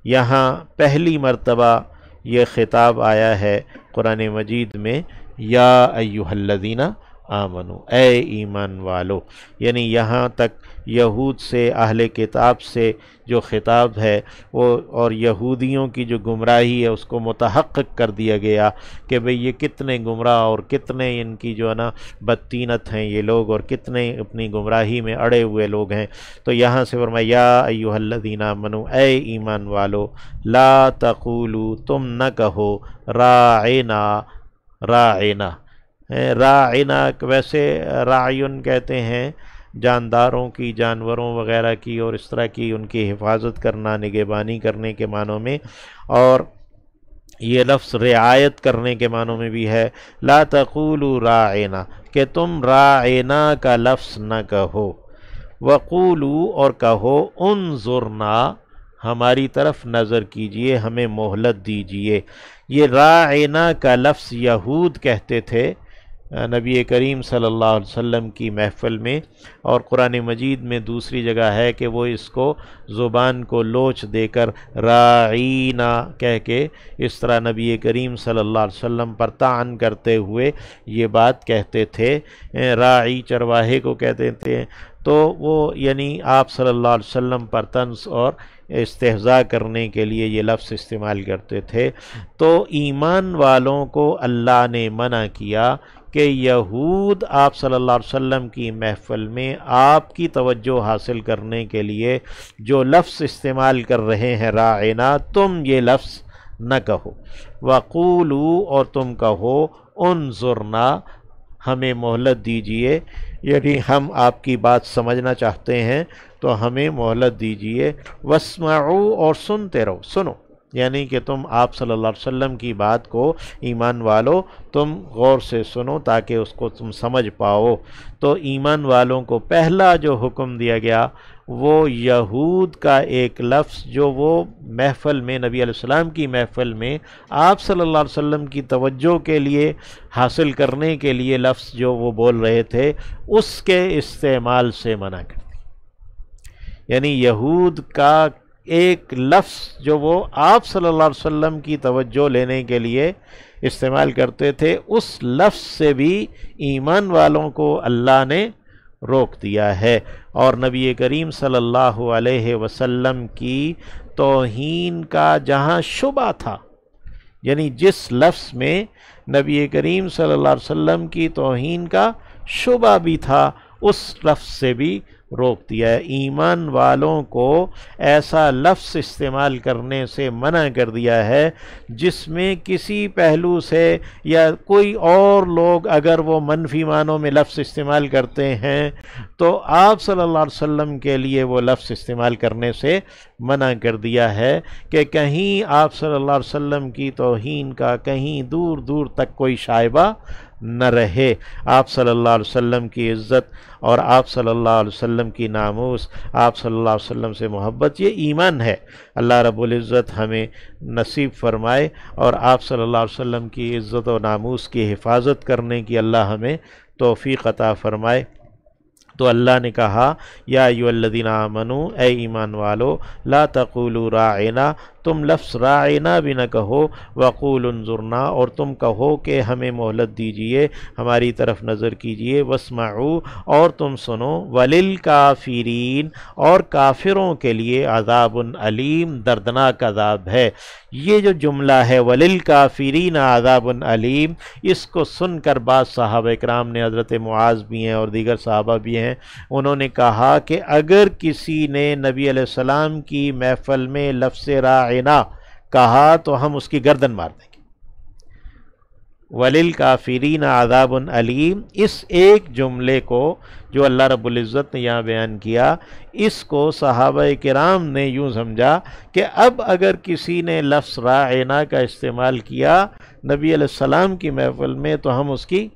یہاں پہلی مرتبہ یہ خطاب آیا ہے قرآن مجید میں، یا ایھا الذین آمنو، اے ایمان والو، یعنی یہاں تک یہود سے، اہل کتاب سے جو خطاب ہے وہ، اور یہودیوں کی جو گمراہی ہے اس کو متحقق کر دیا گیا کہ بھئی یہ کتنے گمراہ اور کتنے ان کی جو ہے نا بدطینت ہیں یہ لوگ، اور کتنے اپنی گمراہی میں اڑے ہوئے لوگ ہیں۔ تو یہاں سے فرمایا یا ایھا الذین آمنو، اے ایمان والو، لا تقولوا، تم نہ کہو، راعنا، راعنا، راعنا ویسے راعین کہتے ہیں جانداروں کی، جانوروں وغیرہ کی، اور اس طرح کی ان کی حفاظت کرنا، نگہبانی کرنے کے معنوں میں، اور یہ لفظ رعایت کرنے کے معنوں میں بھی ہے۔ لا تقولوا راعنا، کہ تم راعنا کا لفظ نہ کہو، وقولوا، اور کہو، انظرنا، ہماری طرف نظر کیجئے، ہمیں مہلت دیجئے۔ یہ راعنا کا لفظ یہود کہتے تھے نبی کریم صلی اللہ علیہ وسلم کی محفل میں، اور قرآن مجید میں دوسری جگہ ہے کہ وہ اس کو زبان کو لوچ دے کر راعینا کہہ کے اس طرح نبی کریم صلی اللہ علیہ وسلم پر طعن کرتے ہوئے یہ بات کہتے تھے۔ راعی چرواہے کو کہتے تھے، تو وہ یعنی آپ صلی اللہ علیہ وسلم پر طنز اور استہزاء کرنے کے لیے یہ لفظ استعمال کرتے تھے۔ تو ایمان والوں کو اللہ نے منع کیا کہ یہود آپ صلی اللہ علیہ وسلم کی محفل میں آپ کی توجہ حاصل کرنے کے لیے جو لفظ استعمال کر رہے ہیں راعنا، تم یہ لفظ نہ کہو۔ وقولوا، اور تم کہو، انظرنا، ہمیں مہلت دیجئے، یعنی ہم آپ کی بات سمجھنا چاہتے ہیں تو ہمیں مہلت دیجئے۔ واسمعوا، اور سنتے رہو، سنو، یعنی کہ تم آپ صلی اللہ علیہ وسلم کی بات کو ایمان والو تم غور سے سنو تاکہ اس کو تم سمجھ پاؤ۔ تو ایمان والوں کو پہلا جو حکم دیا گیا وہ یہود کا ایک لفظ جو وہ محفل میں، نبی علیہ السلام کی محفل میں آپ صلی اللہ علیہ وسلم کی توجہ کے لیے حاصل کرنے کے لیے لفظ جو وہ بول رہے تھے اس کے استعمال سے منع کر دیا۔ یعنی یہود کا ایک لفظ جو وہ آپ صلی اللہ علیہ وسلم کی توجہ لینے کے لیے استعمال کرتے تھے، اس لفظ سے بھی ایمان والوں کو اللہ نے روک دیا ہے، اور نبی کریم صلی اللہ علیہ وسلم کی توہین کا جہاں شبہ تھا، یعنی جس لفظ میں نبی کریم صلی اللہ علیہ وسلم کی توہین کا شبہ بھی تھا، اس لفظ سے بھی روک دیا ہے۔ ایمان والوں کو ایسا لفظ استعمال کرنے سے منع کر دیا ہے جس میں کسی پہلو سے یا کوئی اور لوگ اگر وہ منفی معنوں میں لفظ استعمال کرتے ہیں تو آپ صلی اللہ علیہ وسلم کے لیے وہ لفظ استعمال کرنے سے منع کر دیا ہے کہ کہیں آپ صلی اللہ علیہ وسلم کی توہین کا کہیں دور دور تک کوئی شائبہ نہ رہے۔ آپ صلی اللہ علیہ وسلم کی عزت اور آپ صلی اللہ علیہ وسلم کی ناموس، آپ صلی اللہ علیہ وسلم سے محبت، یہ ایمان ہے۔ اللہ رب العزت ہمیں نصیب فرمائے اور آپ صلی اللہ علیہ وسلم کی عزت و ناموس کی حفاظت کرنے کی اللہ ہمیں توفیق عطا فرمائے۔ تو اللہ نے کہا یا ایھا الذین آمنو، اے ایمان والو، لا تقولوا راعنا، تم لفظ راعنا بھی نہ کہو، وقولوا انظرنا، اور تم کہو کہ ہمیں مہلت دیجئے، ہماری طرف نظر کیجئے، واسمعوا، اور تم سنو، وللکافرین، اور کافروں کے لیے عذاب علیم، دردناک عذاب ہے۔ یہ جو جملہ ہے وللکافرین عذاب علیم، اس کو سن کر بعض صحابہ اکرام نے، حضرت معاذ بھی ہیں اور دیگر صحابہ بھی ہیں، انہوں نے کہا کہ اگر کسی نے نبی علیہ السلام کی محفل میں لفظ راعنا کہا تو ہم اس کی گردن مار دیں گے۔ وَلِلْكَافِرِينَ عَذَابٌ عَلِيمٌ، اس ایک جملے کو جو اللہ رب العزت نے یہاں بیان کیا، اس کو صحابہ کرام نے یوں سمجھا کہ اب اگر کسی نے لفظ راعنا کا استعمال کیا نبی علیہ السلام کی محفل میں تو ہم اس کی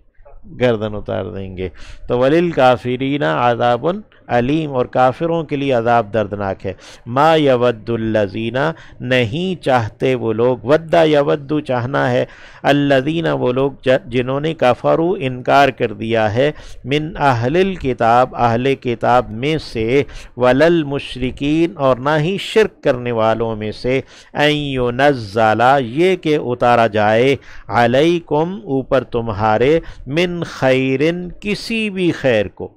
گردن اتار دیں گے۔ تو وَلِلْكَافِرِينَ عَذَابٌ علیم، اور کافروں کے لیے عذاب دردناک ہے۔ ما یود الذین، نہیں چاہتے وہ لوگ، ودا یود چاہنا ہے، الذین وہ لوگ جنہوں نے کفروا انکار کر دیا ہے، من اہل الکتاب اہل کتاب میں سے، وللمشرکین اور نہ ہی شرک کرنے والوں میں سے، ان ینزل یہ کہ اتارا جائے، علیکم اوپر تمہارے، من خیرن کسی بھی خیر کو،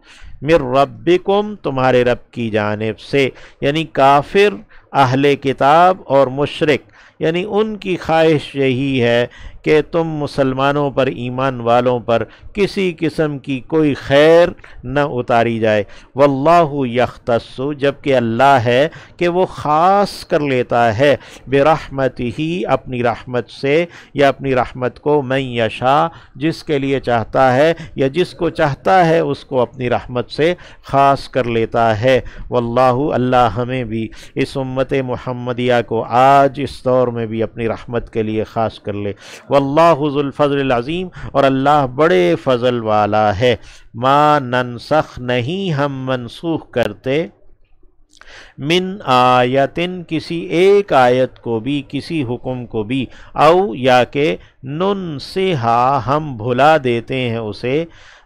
من ربکم تمہارے رب کی جانب سے، یعنی کافر، اہل کتاب اور مشرک، یعنی ان کی خواہش یہی ہے کہ تم مسلمانوں پر، ایمان والوں پر کسی قسم کی کوئی خیر نہ اتاری جائے۔ واللہ یختص، جبکہ اللہ ہے کہ وہ خاص کر لیتا ہے، برحمتہ اپنی رحمت سے، یا اپنی رحمت کو، من یشاء جس کے لیے چاہتا ہے، یا جس کو چاہتا ہے اس کو اپنی رحمت سے خاص کر لیتا ہے۔ واللہ اللہ ہمیں بھی اس امت محمدیہ کو آج اس دور میں بھی اپنی رحمت کے لیے خاص کر لے۔ واللہ ذو الفضل العظیم، اور اللہ بڑے فضل والا ہے۔ ما ننسخ نہیں ہم منسوخ کرتے، من آیتن کسی ایک آیت کو بھی، کسی حکم کو بھی، او یا کہ ننسہا ہم بھلا دیتے ہیں اسے،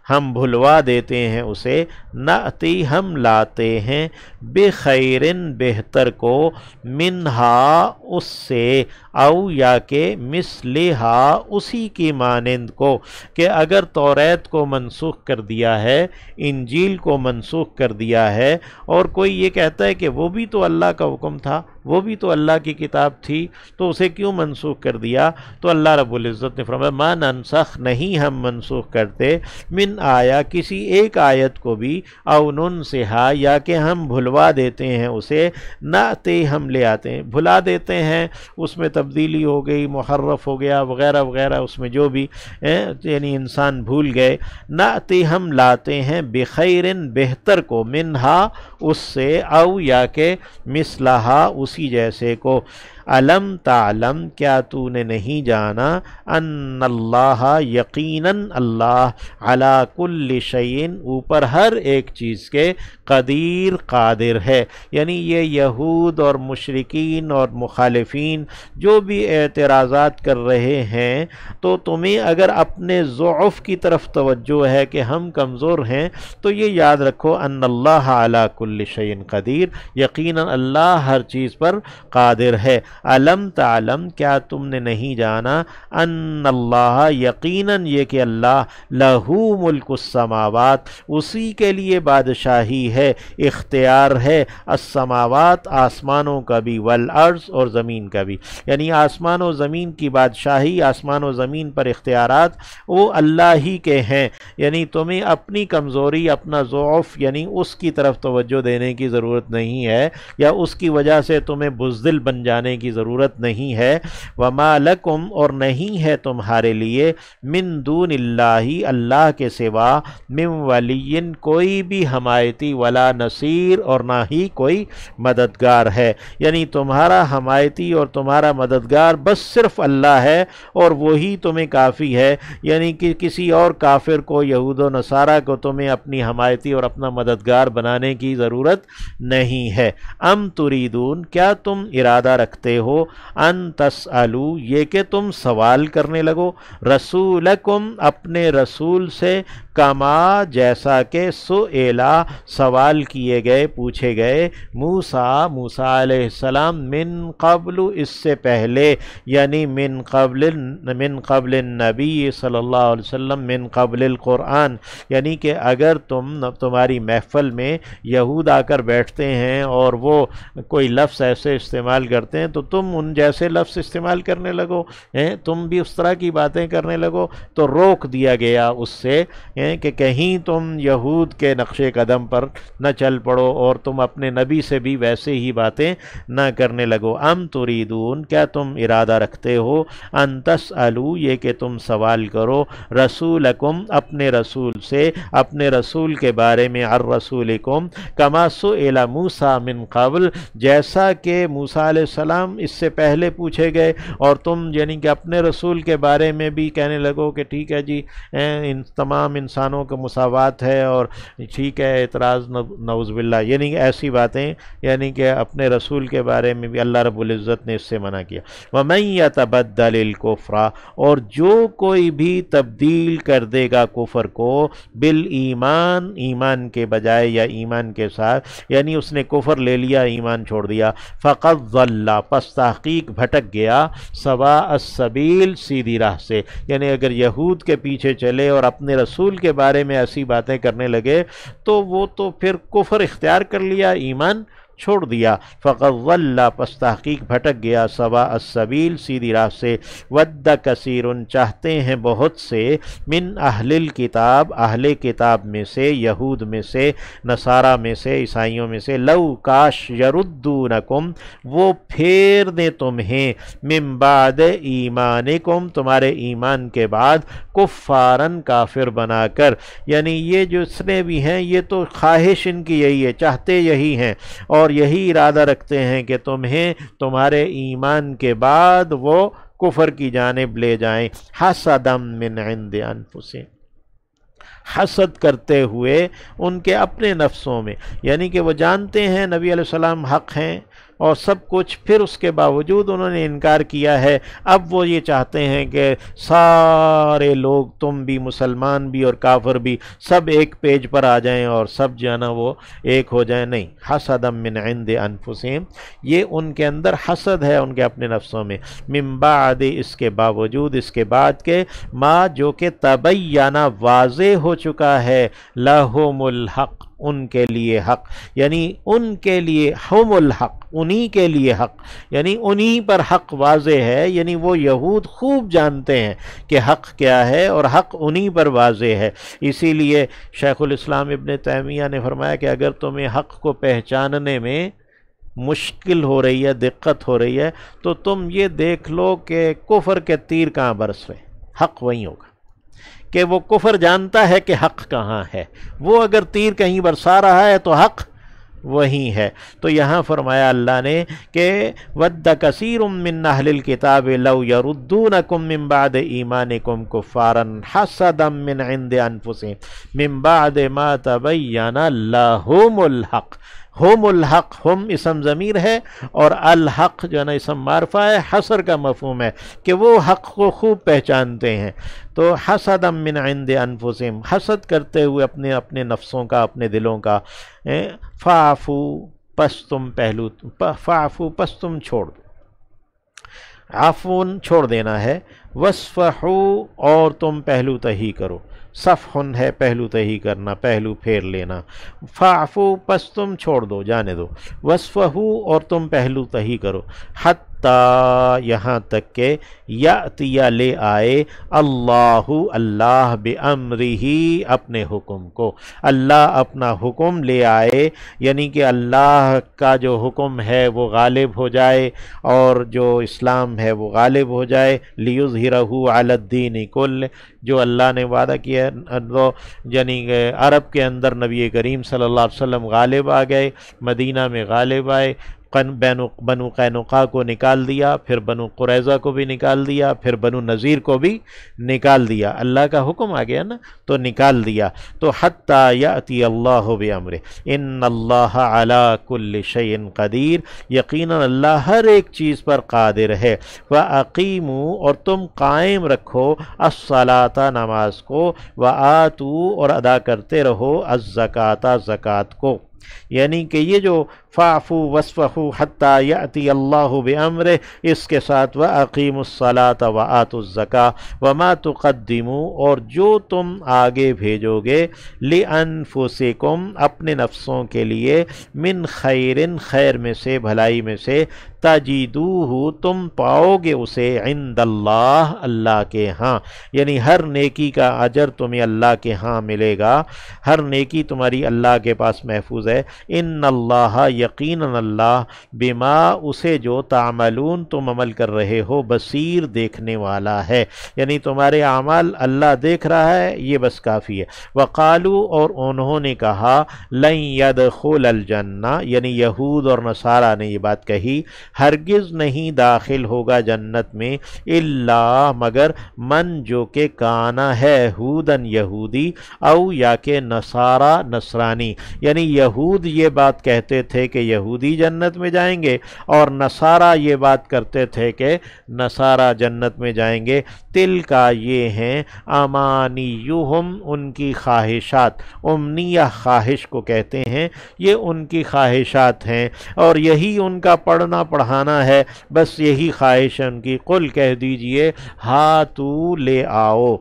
ہم بھلوا دیتے ہیں اسے، نأتی ہم لاتے ہیں، بخیرن بہتر کو، منہا اس سے، او یا کہ مثلہا اسی کی مانند کو، کہ اگر توریت کو منسوخ کر دیا ہے، انجیل کو منسوخ کر دیا ہے، اور کوئی یہ کہتا ہے کہ وہ بھی تو اللہ کا حکم تھا، وہ بھی تو اللہ کی کتاب تھی، تو اسے کیوں منسوخ کر دیا؟ تو اللہ رب العزت نے فرمایا، ما ننسخ نہیں ہم منسوخ کرتے، من آیا کسی ایک آیت کو بھی، او ننسہا یا کہ ہم بھلوا دیتے ہیں اسے، نأتی ہم لے آتے ہیں، بھلا دیتے ہیں، اس میں تبدیلی ہو گئی، محرف ہو گیا وغیرہ وغیرہ، اس میں جو بھی یعنی انسان بھول گئے، نأتی ہم لاتے ہیں، بخیرن بہتر کو، منہا اس سے، او یا کہ مثلہا اسی جیسے کو۔ علم تعلم کیا تو نے نہیں جانا، ان اللہ یقیناً اللہ، علی کل شیء اوپر ہر ایک چیز کے، قدیر قادر ہے۔ یعنی یہ یہود اور مشرکین اور مخالفین جو بھی اعتراضات کر رہے ہیں، تو تمہیں اگر اپنے ضعف کی طرف توجہ ہے کہ ہم کمزور ہیں، تو یہ یاد رکھو، ان اللہ علی کل شیء قدیر، یقیناً اللہ ہر چیز پر قادر ہے۔ علم تعلم کیا تم نے نہیں جانا، ان اللہ یقیناً یہ کہ اللہ، لہو ملک السماوات اسی کے لیے بادشاہی ہے، اختیار ہے، السماوات آسمانوں کا بھی، والارض اور زمین کا بھی، یعنی آسمان و زمین کی بادشاہی، آسمان و زمین پر اختیارات وہ اللہ ہی کے ہیں۔ یعنی تمہیں اپنی کمزوری، اپنا ضعف، یعنی اس کی طرف توجہ دینے کی ضرورت نہیں ہے، یا اس کی وجہ سے تمہیں بزدل بن جانے کی ضرورت نہیں ہے۔ وما لکم اور نہیں ہے تمہارے لیے، من دون اللہ اللہ کے سوا، من ولی کوئی بھی حمایتی، ولا نصیر اور نہ ہی کوئی مددگار ہے۔ یعنی تمہارا حمایتی اور تمہارا مددگار بس صرف اللہ ہے، اور وہی تمہیں کافی ہے۔ یعنی کہ کسی اور کافر کو، یہود و نصارہ کو تمہیں اپنی حمایتی اور اپنا مددگار بنانے کی ضرورت نہیں ہے۔ ام تریدون کیا تم ارادہ رکھتے ہو، ان تسألو یہ کہ تم سوال کرنے لگو، رسولکم اپنے رسول سے، کما جیسا کہ سئلا سوال کیے گئے، پوچھے گئے، موسیٰ موسیٰ علیہ السلام، من قبل اس سے پہلے، یعنی من قبل النبی صلی اللہ علیہ وسلم، من قبل القرآن، یعنی کہ اگر تمہاری محفل میں یہود آ کر بیٹھتے ہیں اور وہ کوئی لفظ ایسے استعمال کرتے ہیں، تو تم ان جیسے لفظ استعمال کرنے لگو، تم بھی اس طرح کی باتیں کرنے لگو، تو روک دیا گیا اس سے کہ کہیں تم یہود کے نقش قدم پر نہ چل پڑو، اور تم اپنے نبی سے بھی ویسے ہی باتیں نہ کرنے لگو۔ ام تریدون کیا تم ارادہ رکھتے ہو، ان تسألو یہ کہ تم سوال کرو، رسولکم اپنے رسول سے، اپنے رسول کے بارے میں، عن رسولکم کما سئل موسیٰ من قبل جیسا کہ موسیٰ علیہ السلام تمام اس سے پہلے پوچھے گئے، اور تم یعنی کہ اپنے رسول کے بارے میں بھی کہنے لگو کہ ٹھیک ہے جی ان تمام انسانوں کو مساوات ہے، اور ٹھیک ہے اعتراض نعوذ باللہ، یعنی کہ ایسی باتیں، یعنی کہ اپنے رسول کے بارے میں بھی اللہ رب العزت نے اس سے منع کیا۔ وَمَن يَتَبَدَّلِ الْكُفْرَ، اور جو کوئی بھی تبدیل کر دے گا کفر کو، بالایمان، ایمان کے بجائے یا ایمان کے ساتھ، یعنی اس نے کفر لے لیا ایمان چھوڑ دیا، فقد ضل، پس تحقیق بھٹک گیا، سواء السبیل، سیدھی راہ سے، یعنی اگر یہود کے پیچھے چلے اور اپنے رسول کے بارے میں ایسی باتیں کرنے لگے تو وہ تو پھر کفر اختیار کر لیا، ایمان چھوڑ دیا، فقد ضل، پس تحقیق بھٹک گیا، سواء السبیل، سیدھی راہ سے، ود کثیر، چاہتے ہیں بہت سے، من اہل الکتاب، اہل کتاب میں سے، یہود میں سے، نصارہ میں سے، عیسائیوں میں سے، لو کاش، یردونکم، وہ پھیر دیں تمہیں، من بعد ایمانکم، تمہارے ایمان کے بعد، کفارن، کافر بنا کر، یعنی یہ جو جتنے بھی ہیں یہ تو خواہش ان کی یہی ہے، چاہتے یہی ہیں اور یہی ارادہ رکھتے ہیں کہ تمہیں تمہارے ایمان کے بعد وہ کفر کی جانب لے جائیں، حسدا من عند انفسہم، حسد کرتے ہوئے ان کے اپنے نفسوں میں، یعنی کہ وہ جانتے ہیں نبی علیہ السلام حق ہیں اور سب کچھ، پھر اس کے باوجود انہوں نے انکار کیا ہے، اب وہ یہ چاہتے ہیں کہ سارے لوگ، تم بھی، مسلمان بھی اور کافر بھی، سب ایک پیج پر آ جائیں اور سب جو ہے نا وہ ایک ہو جائیں، نہیں، حسدا من عند انفسہم، یہ ان کے اندر حسد ہے ان کے اپنے نفسوں میں، من بعد، اس کے باوجود، اس کے بعد کے، ما، جو کہ تبینہ، واضح ہو چکا ہے، لہم الحق، ان کے لیے حق، یعنی ان کے لیے، ہم الحق، انہی کے لیے حق، یعنی انہی پر حق واضح ہے، یعنی وہ یہود خوب جانتے ہیں کہ حق کیا ہے اور حق انہی پر واضح ہے، اسی لیے شیخ الاسلام ابن تیمیہ نے فرمایا کہ اگر تمہیں حق کو پہچاننے میں مشکل ہو رہی ہے، دقت ہو رہی ہے، تو تم یہ دیکھ لو کہ کفر کے تیر کہاں برس رہے، حق وہیں ہوگا، کہ وہ کفر جانتا ہے کہ حق کہاں ہے، وہ اگر تیر کہیں برسا رہا ہے تو حق وہی ہے۔ تو یہاں فرمایا اللہ نے کہ وَدَّ كَثِيرٌ مِّنْ أَهْلِ الْكِتَابِ لَوْ يَرُدُّونَكُم مِّن بَعْدِ إِيمَانِكُمْ كُفَّارًا حَسَدًا مِّنْ عِندِ أَنفُسِهِم مِّن بَعْدِ مَا تَبَيَّنَ لَهُمُ الْحَقُّ، ہم الحق، ہم اسم ضمیر ہے اور الحق جو ہے نا اسم معرفہ ہے، حصر کا مفہوم ہے کہ وہ حق کو خوب پہچانتے ہیں، تو حسدا من عند انفسہم، حسد کرتے ہوئے اپنے اپنے نفسوں کا، اپنے دلوں کا، فاعفو، پس تم پہلو، فاعفو، پس تم چھوڑ دو، عفون چھوڑ دینا ہے، وصفحو، اور تم پہلو تہی کرو، صفحن ہے پہلو تہی کرنا، پہلو پھیر لینا، فاعفو، پس تم چھوڑ دو، جانے دو، وصفحو، اور تم پہلو تہی کرو، حتی، یہاں تک کہ یاتی، لے آئے، اللہ بامرہ، اپنے حکم کو، اللہ اپنا حکم لے آئے، یعنی کہ اللہ کا جو حکم ہے وہ غالب ہو جائے اور جو اسلام ہے وہ غالب ہو جائے، لیظہرہ علی الدین کل، جو اللہ نے وعدہ کیا، یعنی کہ عرب کے اندر نبی کریم صلی اللہ علیہ وسلم غالب آ گئے، مدینہ میں غالب آئے، بنو قینقاع کو نکال دیا، پھر بنو قریظہ کو بھی نکال دیا، پھر بنو نذیر کو بھی نکال دیا، اللہ کا حکم آ گیا نا تو نکال دیا، تو حتی یاتی اللہ بامرہ، ان اللہ علی کل شیء قدیر، یقیناً اللہ ہر ایک چیز پر قادر ہے، وَأَقِیمُوا، اور تم قائم رکھو، الصلاۃ، نماز کو، وَآتُوا، اور ادا کرتے رہو، الزکاۃ، زکوٰۃ کو، یعنی کہ یہ جو فاعفو وصفحو حتی یأتی اللہ بامرہ، اس کے ساتھ وَأَقِیمُوا الصَّلَاةَ وَآتُوا الزَّکَاةَ وَمَا تُقَدِّمُوا، اور جو تم آگے بھیجو گے، لِأَنفُسِکُم، اپنے نفسوں کے لیے، من خیر، خیر میں سے، بھلائی میں سے، تجدوہ، تم پاؤ گے اسے، عند اللہ، اللہ کے ہاں، یعنی ہر نیکی کا اجر تمہیں اللہ کے ہاں ملے گا، ہر نیکی تمہاری اللہ کے پاس محفوظ ہے، ان اللہ، یقیناً اللہ بما اسے جو تعملون تم عمل کر رہے ہو بصیر دیکھنے والا ہے، یعنی تمہارے اعمال اللہ دیکھ رہا ہے، یہ بس کافی ہے۔ وقالو اور انہوں نے کہا لن يدخل الجنہ، یعنی یہود اور نصارہ نے یہ بات کہی، ہرگز نہیں داخل ہوگا جنت میں الا مگر من جو کہ کانا ہے ہودن یہودی او یا کہ نصارہ نصرانی، یعنی یہود یہ بات کہتے تھے کہ یہودی جنت میں جائیں گے اور نصارہ یہ بات کرتے تھے کہ نصارہ جنت میں جائیں گے۔ تل کا یہ ہیں امانیہم ان کی خواہشات، امنیہ خواہش کو کہتے ہیں، یہ ان کی خواہشات ہیں اور یہی ان کا پڑھنا پڑھانا ہے، بس یہی خواہش ہے ان کی۔ قل کہہ دیجئے ہاتو لے آؤ،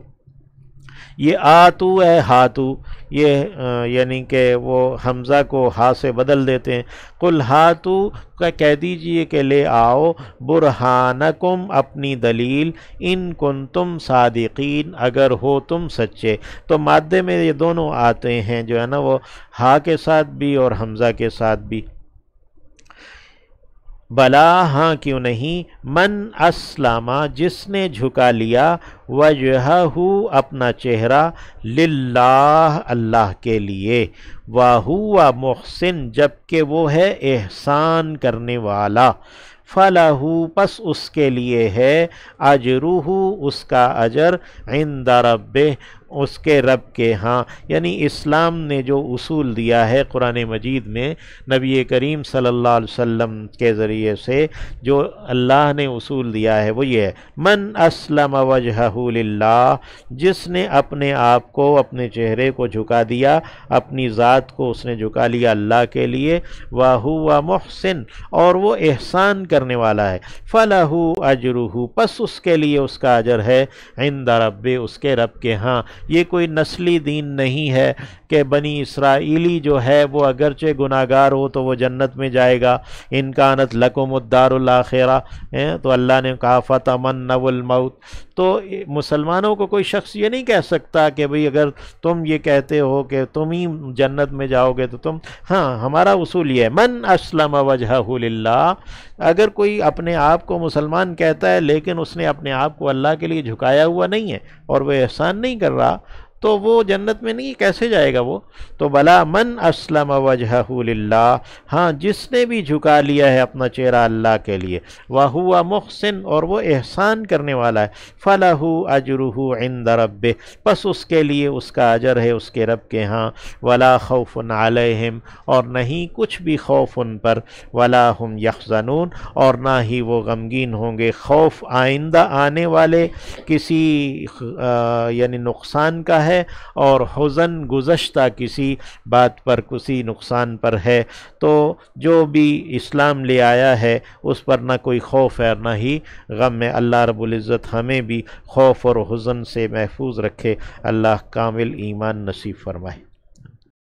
یہ آتو ہے ہاتو، یہ یعنی کہ وہ حمزہ کو ہا سے بدل دیتے ہیں۔ قل ہاتو کا کہہ دیجئے کہ لے آؤ برہانکم اپنی دلیل، ان کنتم صادقین اگر ہو تم سچے۔ تو مادے میں یہ دونوں آتے ہیں جو ہے نا، وہ ہا کے ساتھ بھی اور حمزہ کے ساتھ بھی۔ بلا ہاں کیوں نہیں، من اسلم جس نے جھکا لیا، وجہہ اپنا چہرہ، للہ اللہ کے لیے، وہو محسن جبکہ وہ ہے احسان کرنے والا، فلہ پس اس کے لیے ہے، اجرہ اس کا اجر، عند ربہ اس کے رب کے ہاں۔ یعنی اسلام نے جو اصول دیا ہے قرآن مجید میں، نبی کریم صلی اللہ علیہ وسلم کے ذریعے سے جو اللہ نے اصول دیا ہے وہ یہ ہے، من اسلم وجہہ للہ، جس نے اپنے آپ کو، اپنے چہرے کو جھکا دیا، اپنی ذات کو اس نے جھکا لیا اللہ کے لیے، وَهُوَ محسن اور وہ احسان کرنے والا ہے، فَلَهُ أَجْرُهُ پس اس کے لیے اس کا اجر ہے، عند رب اس کے رب کے ہاں۔ یہ کوئی نسلی دین نہیں ہے کہ بنی اسرائیلی جو ہے وہ اگرچہ گناہگار ہو تو وہ جنت میں جائے گا، ان کانت لکم الدار الآخرہ، تو اللہ نے کہا فتمنوا الموت۔ تو مسلمانوں کو کوئی شخص یہ نہیں کہہ سکتا کہ بھئی اگر تم یہ کہتے ہو کہ تم ہی جنت میں جاؤ گے تو تم، ہاں ہمارا اصول یہ ہے من اسلم وجہہ للہ، اگر کوئی اپنے آپ کو مسلمان کہتا ہے لیکن اس نے اپنے آپ کو اللہ کے لیے جھکایا ہوا نہیں ہے اور وہ احسان نہیں کر رہا تو وہ جنت میں نہیں، کیسے جائے گا وہ؟ تو بلا من اسلم وجہہ للہ، ہاں جس نے بھی جھکا لیا ہے اپنا چہرہ اللہ کے لیے، وَهُوَ محسن اور وہ احسان کرنے والا ہے، فَلَهُ أَجْرُهُ عِنْدَ رَبِّهِ پس اس کے لیے اس کا اجر ہے اس کے رب کے ہاں، وَلَا خَوْفٌ عَلَيْهِمْ اور نہیں کچھ بھی خوف ان پر، وَلَا هُمْ يَحْزَنُونَ اور نہ ہی وہ غمگین ہوں گے۔ خوف آئندہ آنے والے کسی یعنی نقصان کا ہے، اور حزن گزشتہ کسی بات پر، کسی نقصان پر ہے۔ تو جو بھی اسلام لے آیا ہے اس پر نہ کوئی خوف ہے نہ ہی غم ہے۔ اللہ رب العزت ہمیں بھی خوف اور حزن سے محفوظ رکھے، اللہ کامل ایمان نصیب فرمائے۔